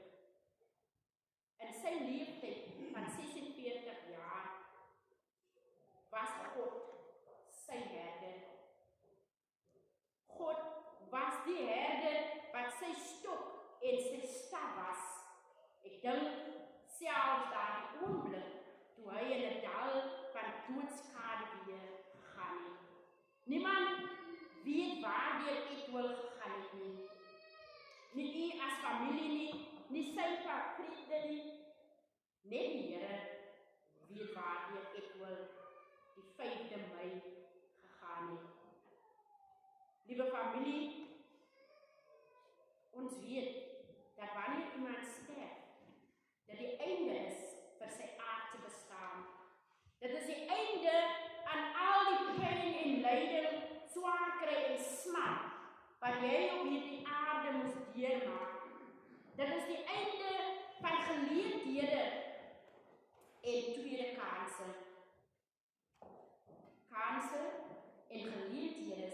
Ek dink selfs daardie oomblik toe hy in 'n dal van doodskade weer gegaan het. Niemand weet waardeur ek wil gegaan het nie. Nie u as familie nie sy vriende nie. Net die Here weet waardeur ek wil die 5de Mei gegaan het. Liewe familie, ons weet dat wanneer iemand sterf, dat die einde is vir sy aardse bestaan. Dit is die einde aan al die pyn en lyding, swaar kry en smart wat jy op hierdie aarde moes deurmaak. Dit is die einde van geleenthede en tweede kanse. Kanse en geleenthede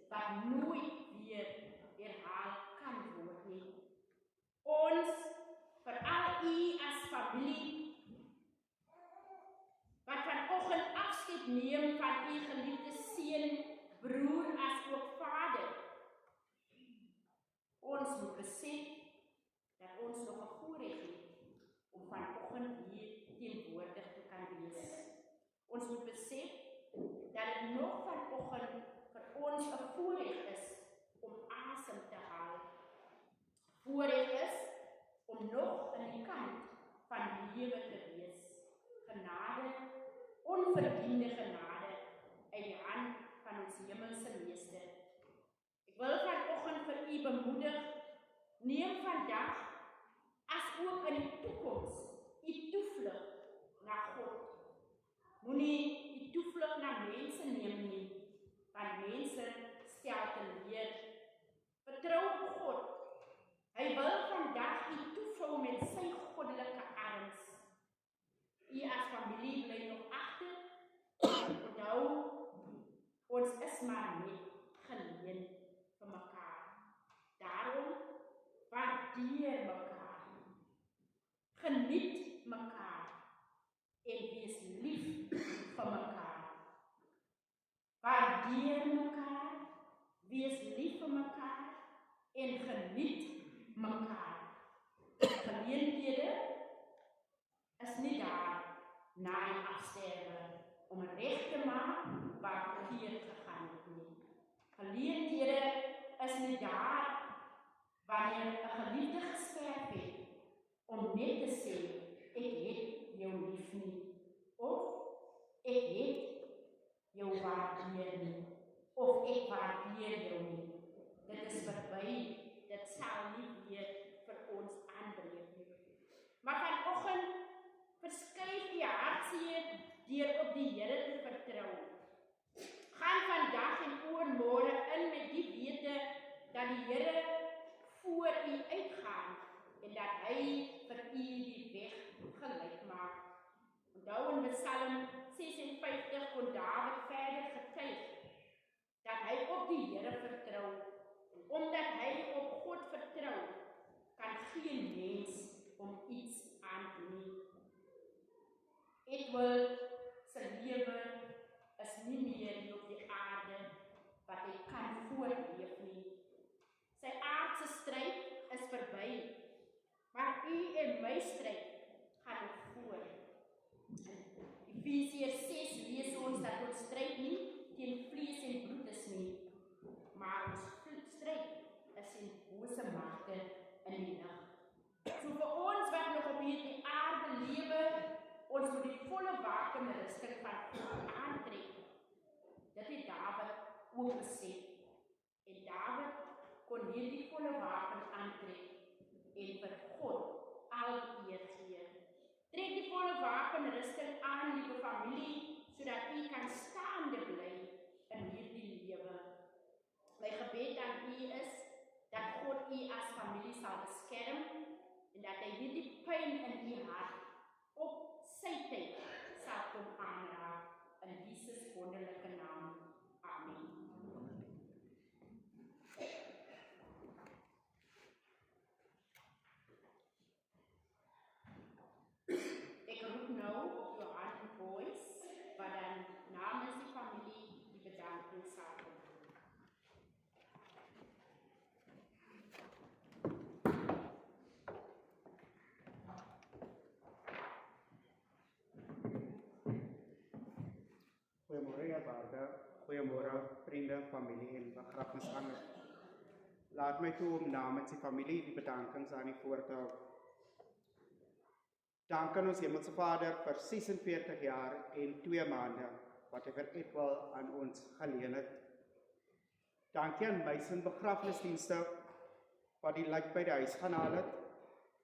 wat nooit weer herhaal kan word nie. Ons, veral u as familie, wat vanoggend afskeid neem van u geliefde seun, broer as ook vader. Ons moet besef dat ons nog 'n voorreg het om vanoggend hier teenwoordig te kan wees. Ons moet besef dat dit nog vanoggend vir ons 'n voorreg is om asem te haal. Voorreg is om nog in die kant van die lewe te wees. Genade, onverdiende genade uit die hand van ons hemelse Meester. Ek wil vanoggend vir u bemoedig, neem vandag as ook in die toekoms u toevlug na God. Moenie u toevlug na mense neem nie, want mense stel teleur. Vertrou op God. Hy wil vandag u toevou met sy goddelike arms. U as familie bly nog agter. Onthou, ons is maar net geleen vir mekaar. Daarom waardeer mekaar. Geniet mekaar en wees lief vir mekaar. Waardeer mekaar, wees lief vir mekaar en geniet mekaar. Geleenthede is nie daar na die afsterwe om reg te maak wat verkeerd gegaan het nie. Geleenthede is nie daar wanneer 'n geliefde gesterf het om net te sê ek het jou lief nie, of ek het jou waardeer nie, of ek waardeer jou nie. Dit is verby. Dit sal nie weer vir ons aanbreek nie. Maar vanoggend verskuif die hartseer deur op die Here te vertrou. Gaan vandag en oormôre in met die wete dat die Here voor u uitgaan en dat hy vir u die weg gelyk maak. Onthou in Psalm 56 kon Dawid verder getuig dat hy op die Here vertrou. Omdat hy op God vertrou, kan geen mens om iets aan doen. Edward se lewe is nie meer hier op die aarde wat hy kan voortleef nie. Sy aardse stryd is verby, maar u en my stryd gaan nog voort. In Efesiërs 6 lees ons dat ons stryd nie teen vlees en bloed is nie, maar ons stryd is in bose magte in die lig. So vir ons wat nog op hierdie aarde lewe, ons moet die volle wapene rusting van God aantrek. Dit het Dawid ook besef. En Dawid kon hierdie volle wapen aantrek en vir God al die eer gee. Trek die volle wapen rusting aan, liewe familie, sodat u kan staande bly in hierdie lewe. My gebed aan u is dat God u as familie sal beskerm en dat hy hierdie pyn in u hart op sy tyd sal kom aanraak in Jesus wonderlike naam. Amen. Ek roep nou op Johan en Boys, wat dan namens die familie die bedanking sal doen. Waarde, goeiemôre vriende, familie en begrafnisgangers. Laat my toe om namens die familie die bedankings aan u voor te hou. Dank aan ons Hemelse Vader vir 46 jaar en 2 maande wat hy vir Edwal aan ons geleen het. Dankie aan Meisen begrafnisdienste wat die lijk by die huis gaan haal het.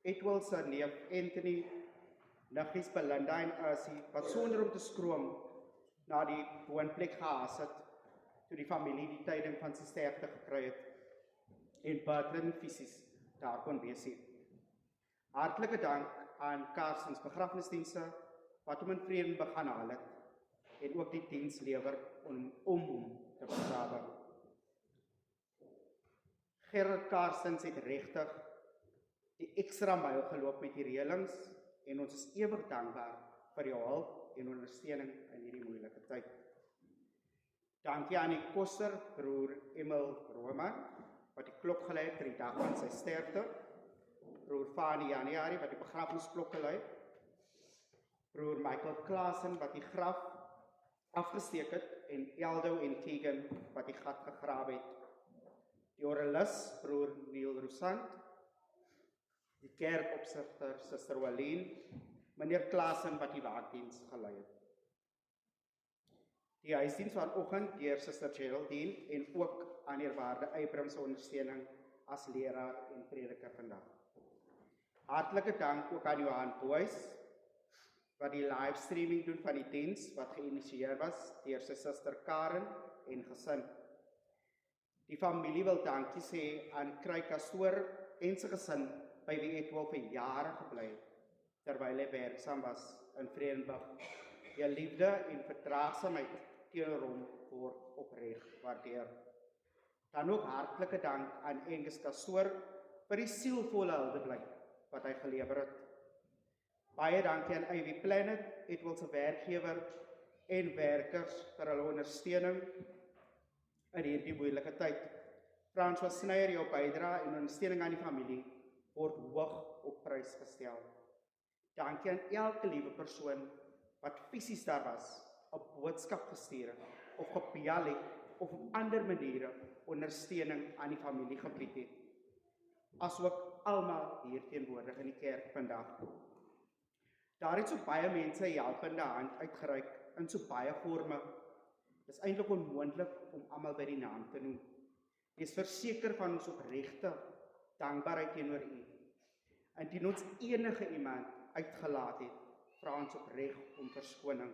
Edwal se neef Anthony, niggies Belinda en Ursie wat sonder om te skroom na die woonplek gehaas het toe die familie die tyding van sy sterfte gekry het en Bertrand fisies daar kon wees het. Hartlike dank aan Karsens begrafnisdienste wat hom in vrede begin haal het en ook die diens lewer om hom te begrawe. Gerard Karsens het regtig die ekstra myl geloop met die reëlings en ons is ewig dankbaar vir jou hulp en ondersteuning in hierdie moeilike tyd. Dankie aan die koster, broer Emil Roman, wat die klok gelei het vir die dag van sy sterfte, broer Fani Januari, wat die begrafnisklok gelei, broer Michael Klaasen, wat die graf afgesteek het, en Eldo en Tegan, wat die gat gegrawe het. Die oralis, broer Neil Rosant, die kerkopsigter, Suster Walleen, meneer Klaasen, wat die waakdiens gelei het. Die huisdiens vanoggend deur Suster Geraldine en ook aan eerwaarde Abrams ondersteuning as leraar en prediker vandag. Hartlike dank ook aan Johan Boys, wat die livestreaming doen van die diens, wat geïnisieer was deur sy suster Karen en gesin. Die familie wil dankie sê aan Kruik Pastoor en sy gesin, by wie Edwal vir jare gebly het, terwyl hy werksaam was in Vredenburg. Die liefde en verdraagsaamheid teenoor hom word opreg waardeer. Dan ook hartlike dank aan Angus Pastoor vir die sielvolle huldeblyk wat hy gelewer het. Baie dankie aan Ivy Planet, Edwal se werkgewer en werkers vir hulle ondersteuning in hierdie moeilike tyd. François Sneyer, jou bydrae en ondersteuning aan die familie word hoog op prys gestel. Dankie aan elke liewe persoon wat fisies daar was, 'n boodskap gestuur het, of gebel het, of op ander maniere ondersteuning aan die familie gebied het. Asook almal hier teenwoordig in die kerk vandag. Daar het so baie mense 'n helpende hand uitgereik in so baie forme. Dit is eintlik onmoontlik om almal by die naam te noem. Wees verseker van ons opregte dankbaarheid teenoor u. Indien ons enige iemand uitgelaat het, vra ons opreg om verskoning.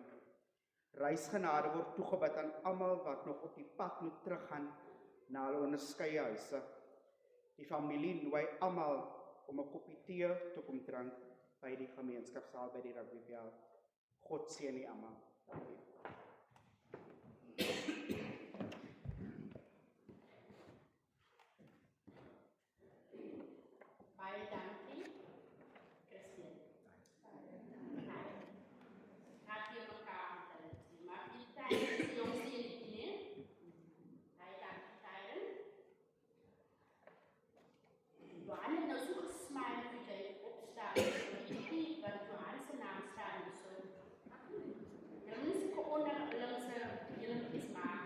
Reisgenade word toegebid aan almal wat nog op die pad moet teruggaan na hulle onderskeie huise. Die familie nooi almal om 'n koppie tee te kom drink by die gemeenskapsaal by die rugbyveld. God seën u almal. Dankie. Baie dankie, Christine. Gaat hier elkaar aan maar die tijd is jongens die in het diner. Baie dankie, Tyron. Johan het nou so gesmaak dat hy opstaan. Die wat Johan se naam staan so. Julle is onder hulle se julle is maar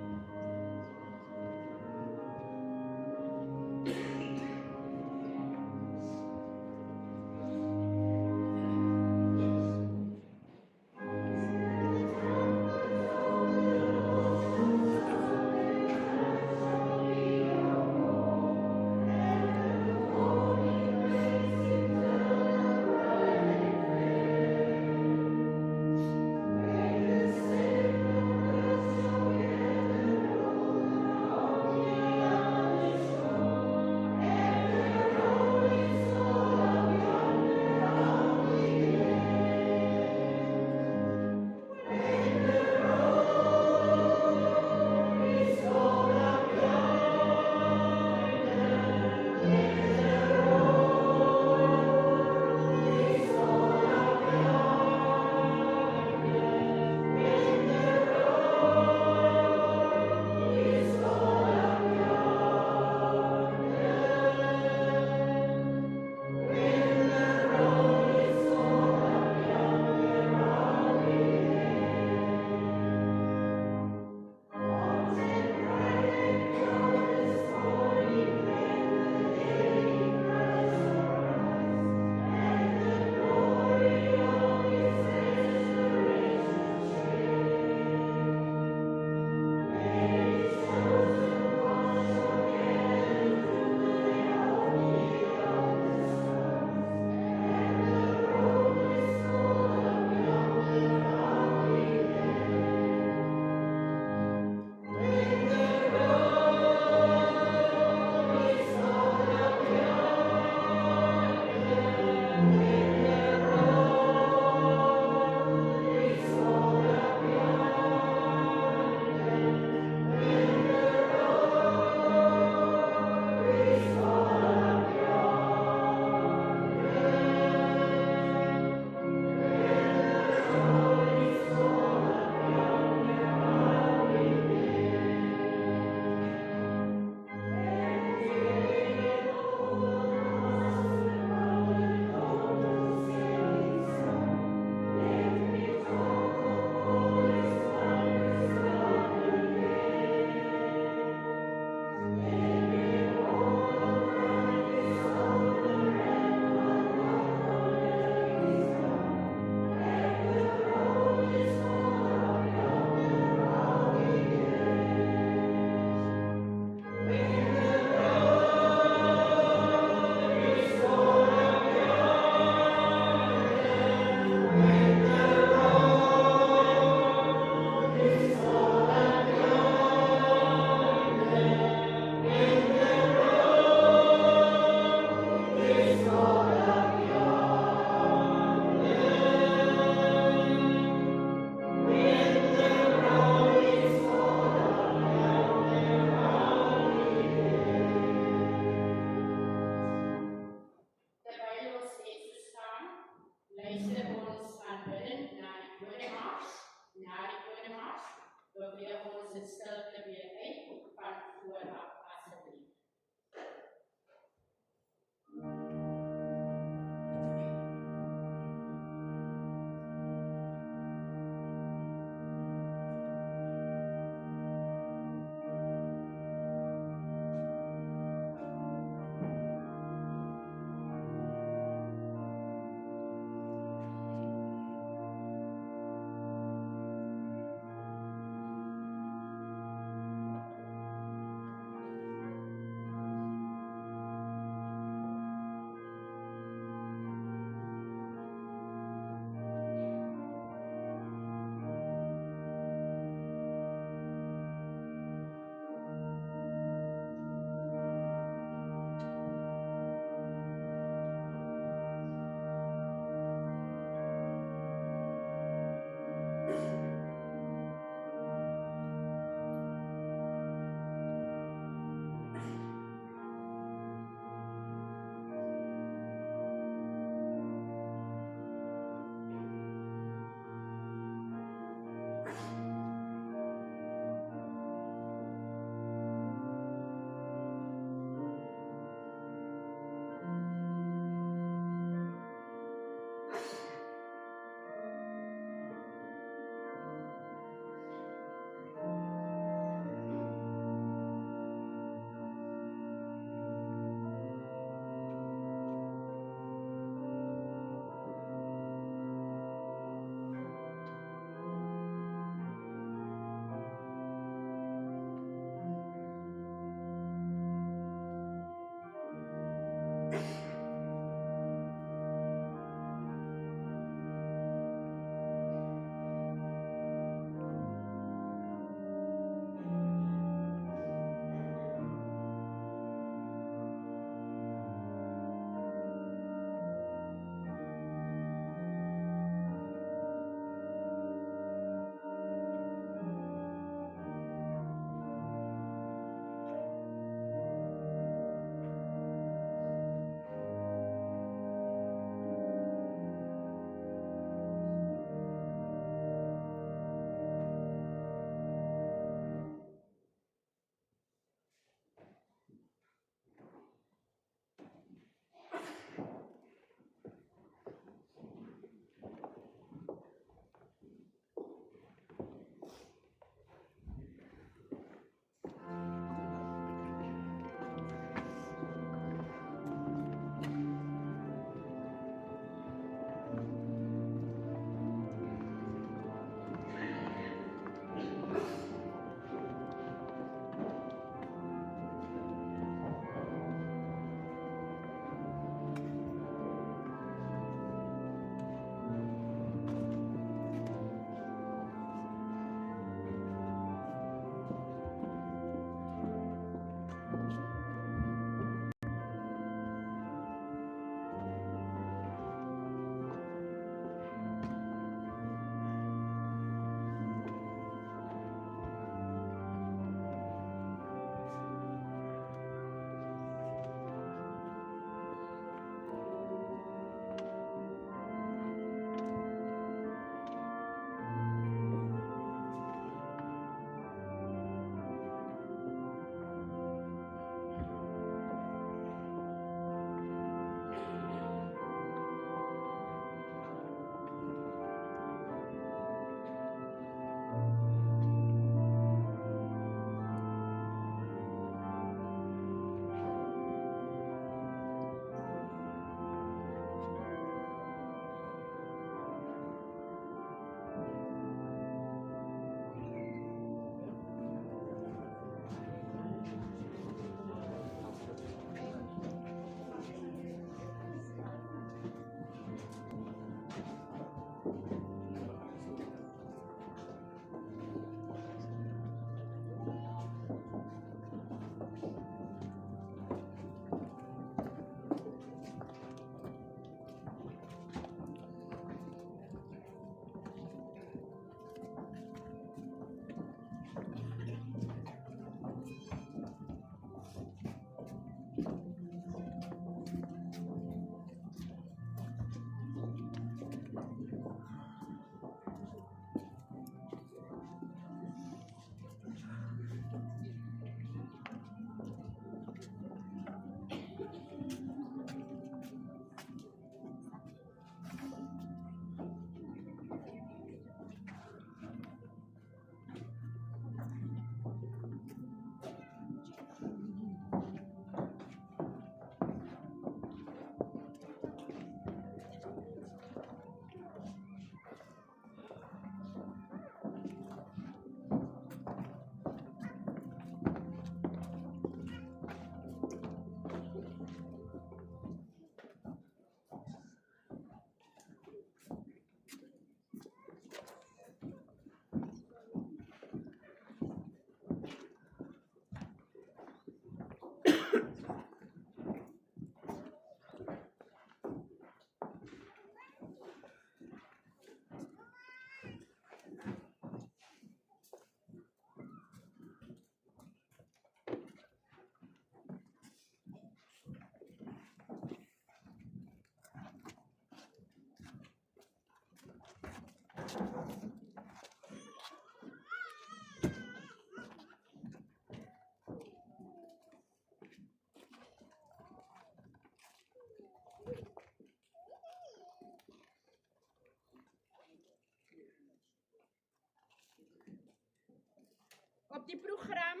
die program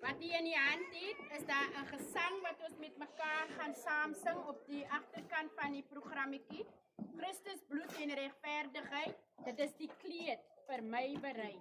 wat jy in die hand het, is daar 'n gesang wat ons met mekaar gaan saam sing op die agterkant van die programmetjie. Christus bloed en regverdigheid, dit is die kleed vir my berei.